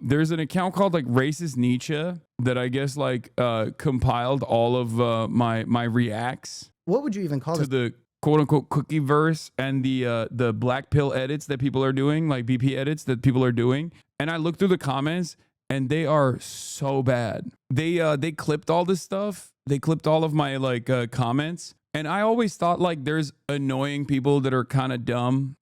there's an account called like Racist Nietzsche that I guess like compiled all of my reacts. What would you even call to the quote unquote cookie verse and the black pill edits that people are doing, like BP edits that people are doing. And I looked through the comments and they are so bad. They clipped all this stuff. They clipped all of my like comments. And I always thought like there's annoying people that are kind of dumb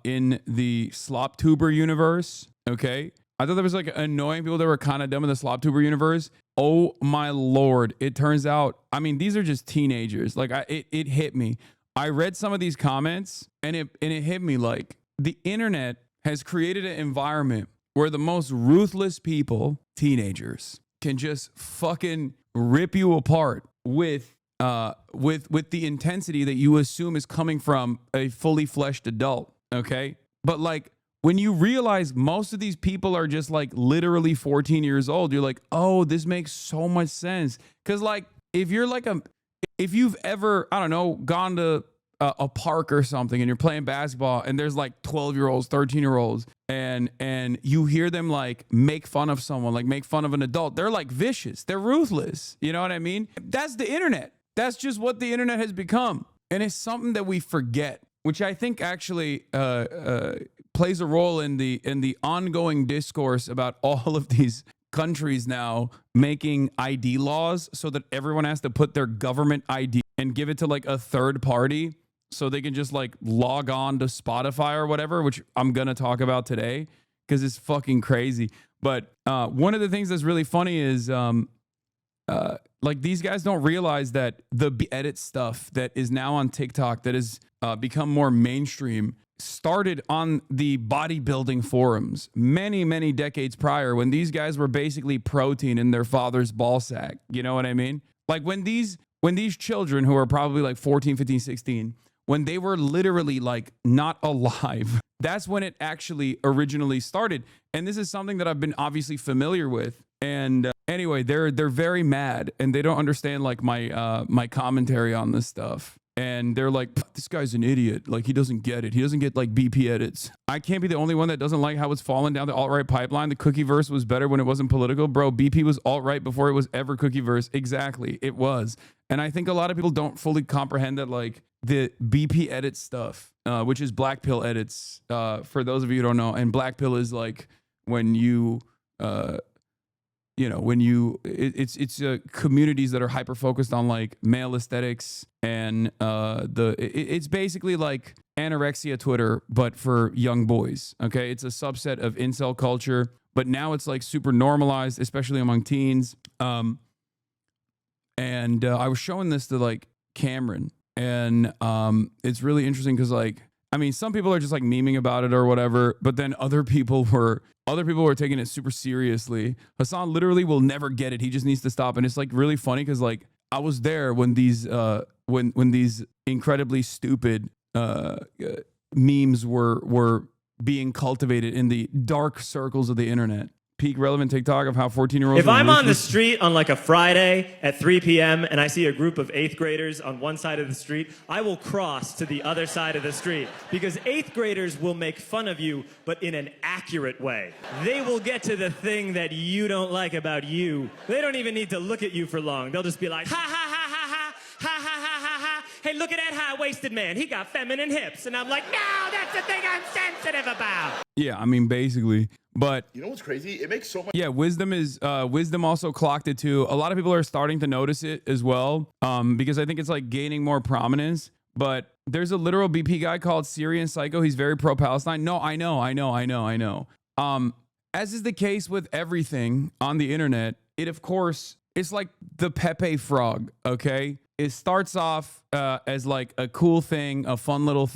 in the slop tuber universe. Okay. I thought there was like annoying people that were kind of dumb in the slop tuber universe. Oh my Lord. It turns out, I mean, these are just teenagers. Like it hit me. I read some of these comments and it hit me like the internet has created an environment where the most ruthless people, teenagers, can just fucking rip you apart with the intensity that you assume is coming from a fully fleshed adult. Okay. But like, when you realize most of these people are just like literally 14 years old, you're like, oh, this makes so much sense. Cause like, if you've ever, I don't know, gone to a park or something and you're playing basketball and there's like 12-year-olds, 13-year-olds and you hear them like make fun of someone, like make fun of an adult, they're like vicious. They're ruthless. You know what I mean? That's the internet. That's just what the internet has become. And it's something that we forget, which I think actually plays a role in the ongoing discourse about all of these countries now making ID laws so that everyone has to put their government ID and give it to like a third party so they can just like log on to Spotify or whatever, which I'm going to talk about today because it's fucking crazy. But one of the things that's really funny is like these guys don't realize that the edit stuff that is now on TikTok that has become more mainstream started on the bodybuilding forums many, many decades prior when these guys were basically protein in their father's ball sack. You know what I mean? Like when these children who are probably like 14, 15, 16, when they were literally like not alive, that's when it actually originally started. And this is something that I've been obviously familiar with. And anyway, they're very mad and they don't understand like my commentary on this stuff. And they're like, this guy's an idiot. Like, he doesn't get it. He doesn't get like BP edits. I can't be the only one that doesn't like how it's fallen down the alt-right pipeline. The cookie verse was better when it wasn't political. Bro, BP was alt-right before it was ever cookie verse. Exactly. It was. And I think a lot of people don't fully comprehend that like the BP edit stuff, which is black pill edits, for those of you who don't know. And black pill is like when you... it's communities that are hyper focused on like male aesthetics and it's basically like anorexia Twitter, but for young boys. Okay. It's a subset of incel culture, but now it's like super normalized, especially among teens. I was showing this to like Cameron and it's really interesting because like, I mean, some people are just like memeing about it or whatever, but then other people were taking it super seriously. Hasan literally will never get it. He just needs to stop. And it's like really funny because like I was there when these when these incredibly stupid memes were being cultivated in the dark circles of the internet. Peak relevant TikTok of how 14-year-olds. If I'm on the street on like a Friday at 3 p.m. and I see a group of 8th graders on one side of the street, I will cross to the other side of the street because 8th graders will make fun of you, but in an accurate way. They will get to the thing that you don't like about you. They don't even need to look at you for long. They'll just be like, ha, ha, ha, ha, ha, ha, ha, ha, ha, ha. Hey, look at that high-waisted man. He got feminine hips. And I'm like, no, that's the thing I'm sensitive about. Yeah, I mean, basically. But you know what's crazy? It makes so much. Yeah, Wisdom also clocked it too. A lot of people are starting to notice it as well, because I think it's like gaining more prominence. But there's a literal BP guy called Syrian Psycho. He's very pro-Palestine. No, I know. As is the case with everything on the internet, it's like the Pepe frog. Okay, it starts off as like a cool thing, a fun little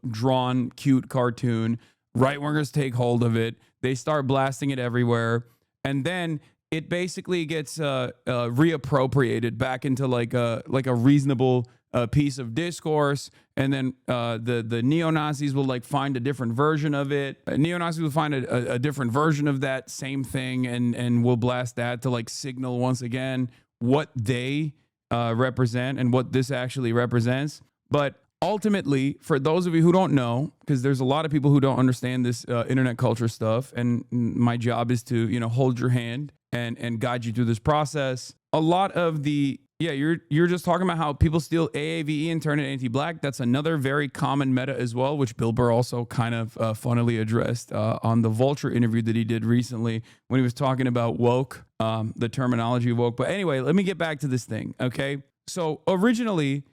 drawn cute cartoon. Right wingers take hold of it. They start blasting it everywhere. And then it basically gets reappropriated back into like a reasonable piece of discourse. And then the neo-Nazis will like find a different version of it. Neo-Nazis will find a different version of that same thing and will blast that to like signal once again what they represent and what this actually represents. But ultimately, for those of you who don't know, because there's a lot of people who don't understand this internet culture stuff, and my job is to, hold your hand and guide you through this process. A lot of the you're just talking about how people steal AAVE and turn it anti-black. That's another very common meta as well, which Bill Burr also kind of funnily addressed on the Vulture interview that he did recently when he was talking about woke, the terminology of woke. But anyway, let me get back to this thing, okay? So originally,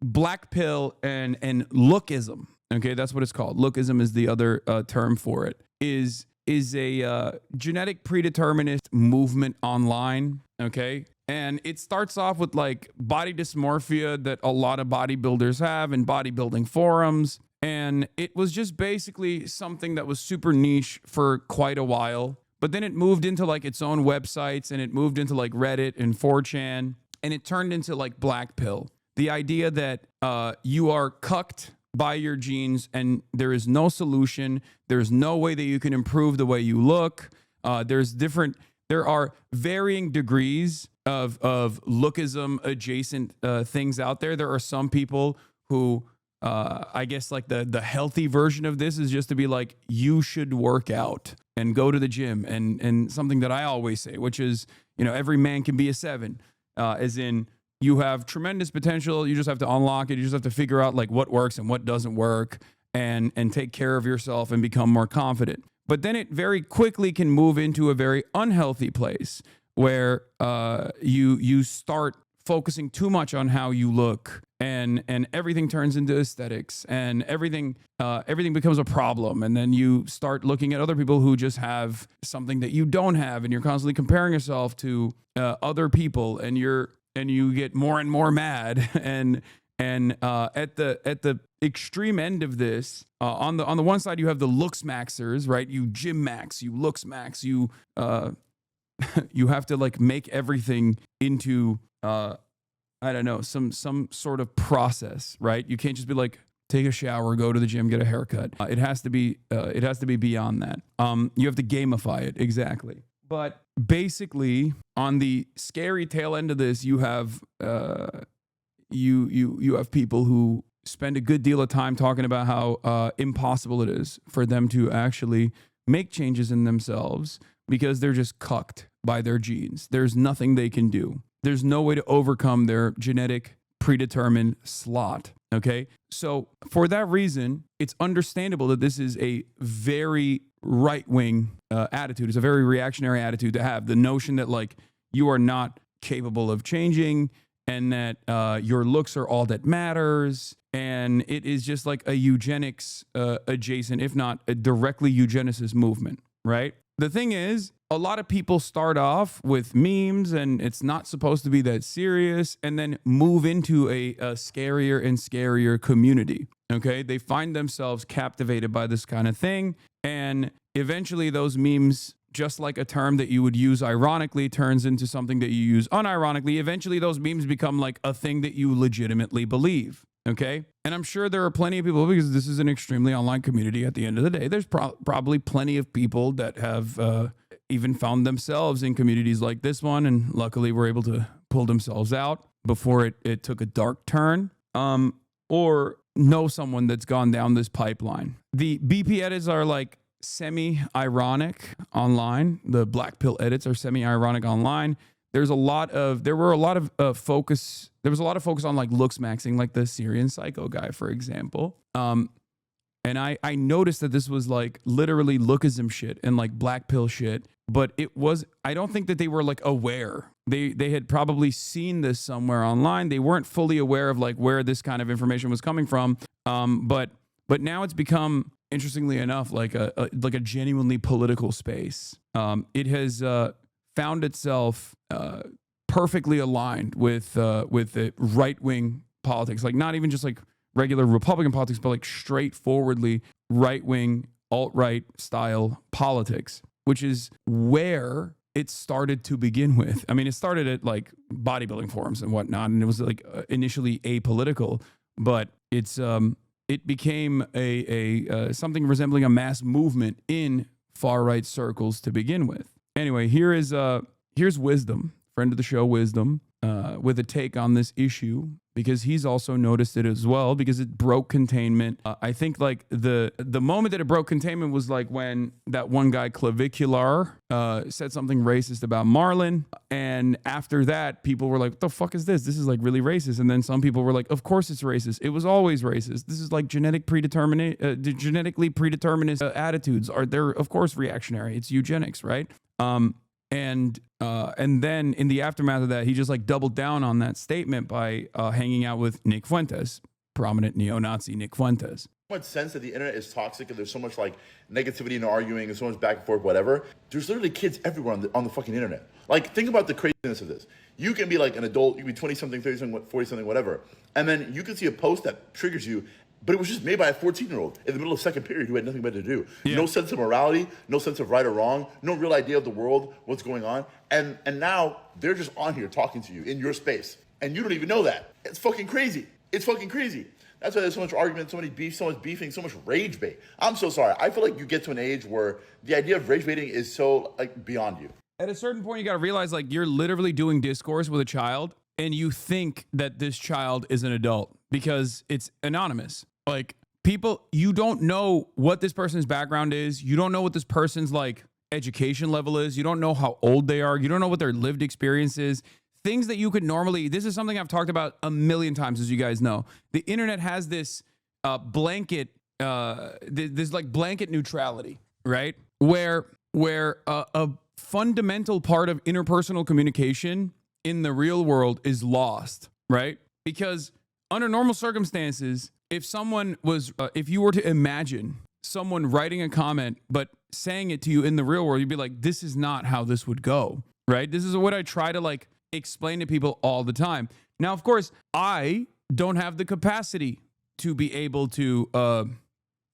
black pill and lookism, okay, that's what it's called. Lookism is the other term for it. Is a genetic predeterminist movement online, okay? And it starts off with like body dysmorphia that a lot of bodybuilders have in bodybuilding forums. And it was just basically something that was super niche for quite a while. But then it moved into like its own websites, and it moved into like Reddit and 4chan, and it turned into like black pill. The idea that you are cucked by your genes and there is no solution. There's no way that you can improve the way you look. There are varying degrees of lookism adjacent things out there. There are some people who, I guess like the healthy version of this is just to be like, you should work out and go to the gym. And something that I always say, which is, every man can be a 7, as in, you have tremendous potential. You just have to unlock it. You just have to figure out like what works and what doesn't work, and take care of yourself and become more confident. But then it very quickly can move into a very unhealthy place where you start focusing too much on how you look, and everything turns into aesthetics, and everything becomes a problem. And then you start looking at other people who just have something that you don't have, and you're constantly comparing yourself to other people, and you get more and more mad. And at the extreme end of this, on the one side you have the Looksmaxers, right? You gym max, you looks max, you you have to like make everything into I don't know, some sort of process, right? You can't just be like, take a shower, go to the gym, get a haircut. It has to be beyond that. You have to gamify it, exactly. But basically, on the scary tail end of this, you have you have people who spend a good deal of time talking about how impossible it is for them to actually make changes in themselves because they're just cucked by their genes. There's nothing they can do. There's no way to overcome their genetic predetermined slot. Okay. So for that reason, it's understandable that this is a very right-wing attitude. It's a very reactionary attitude to have. The notion that like you are not capable of changing, and that your looks are all that matters. And it is just like a eugenics adjacent, if not a directly eugenicist movement, right? The thing is, a lot of people start off with memes and it's not supposed to be that serious, and then move into a scarier and scarier community. Okay. They find themselves captivated by this kind of thing. And eventually those memes, just like a term that you would use ironically, turns into something that you use unironically. Eventually those memes become like a thing that you legitimately believe. Okay. And I'm sure there are plenty of people, because this is an extremely online community at the end of the day, there's probably plenty of people that have even found themselves in communities like this one, and luckily were able to pull themselves out before it took a dark turn, or know someone that's gone down this pipeline. The BP edits are like semi-ironic online. The black pill edits are semi-ironic online. There was a lot of focus on like looks maxing, like the Syrian psycho guy, for example. And I noticed that this was like literally lookism shit and like black pill shit, but I don't think that they were like aware. They had probably seen this somewhere online. They weren't fully aware of like where this kind of information was coming from. But now it's become, interestingly enough, like a genuinely political space. It has found itself perfectly aligned with the right-wing politics, like not even just like regular Republican politics, but like straightforwardly right-wing, alt-right style politics, which is where it started to begin with. I mean, it started at like bodybuilding forums and whatnot, and it was like initially apolitical, but it became a something resembling a mass movement in far-right circles to begin with. Anyway, here's Wisdom, friend of the show, Wisdom. with a take on this issue, because he's also noticed it as well, because it broke containment. I think like the moment that it broke containment was like when that one guy Clavicular said something racist about Marlon, and after that people were like, what the fuck is this? This is like really racist. And then some people were like, of course it's racist. It was always racist. This is like genetically predetermined attitudes are they're of course reactionary. It's eugenics, right? And then in the aftermath of that, he just like doubled down on that statement by hanging out with Nick Fuentes, prominent neo-Nazi Nick Fuentes. So much sense that the internet is toxic and there's so much like negativity and arguing and so much back and forth, whatever. There's literally kids everywhere on the fucking internet. Like, think about the craziness of this. You can be like an adult, you can be 20 something, 30 something, 40 something, whatever. And then you can see a post that triggers you, but it was just made by a 14-year-old in the middle of second period who had nothing better to do. Yeah. No sense of morality, no sense of right or wrong, no real idea of the world, what's going on. And now they're just on here talking to you in your space. And you don't even know that. It's fucking crazy. It's fucking crazy. That's why there's so much argument, so many beef, so much beefing, so much rage bait. I'm so sorry. I feel like you get to an age where the idea of rage baiting is so like beyond you. At a certain point, you got to realize like you're literally doing discourse with a child and you think that this child is an adult because it's anonymous. Like, people, you don't know what this person's background is. You don't know what this person's like education level is. You don't know how old they are. You don't know what their lived experience is. Things that you could normally, this is something I've talked about a million times, as you guys know. The internet has this blanket neutrality, right? Where a fundamental part of interpersonal communication in the real world is lost, right? Because under normal circumstances, if someone was, if you were to imagine someone writing a comment, but saying it to you in the real world, you'd be like, this is not how this would go, right? This is what I try to like explain to people all the time. Now, of course, I don't have the capacity to be able to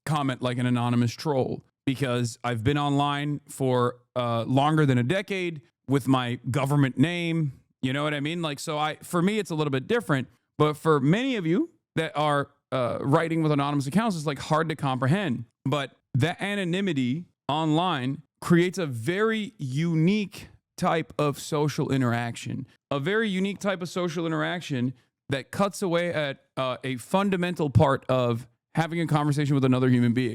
comment like an anonymous troll because I've been online for longer than a decade with my government name. You know what I mean? Like, so for me, it's a little bit different, but for many of you that are writing with anonymous accounts, is like hard to comprehend. But that anonymity online creates a very unique type of social interaction, that cuts away at a fundamental part of having a conversation with another human being.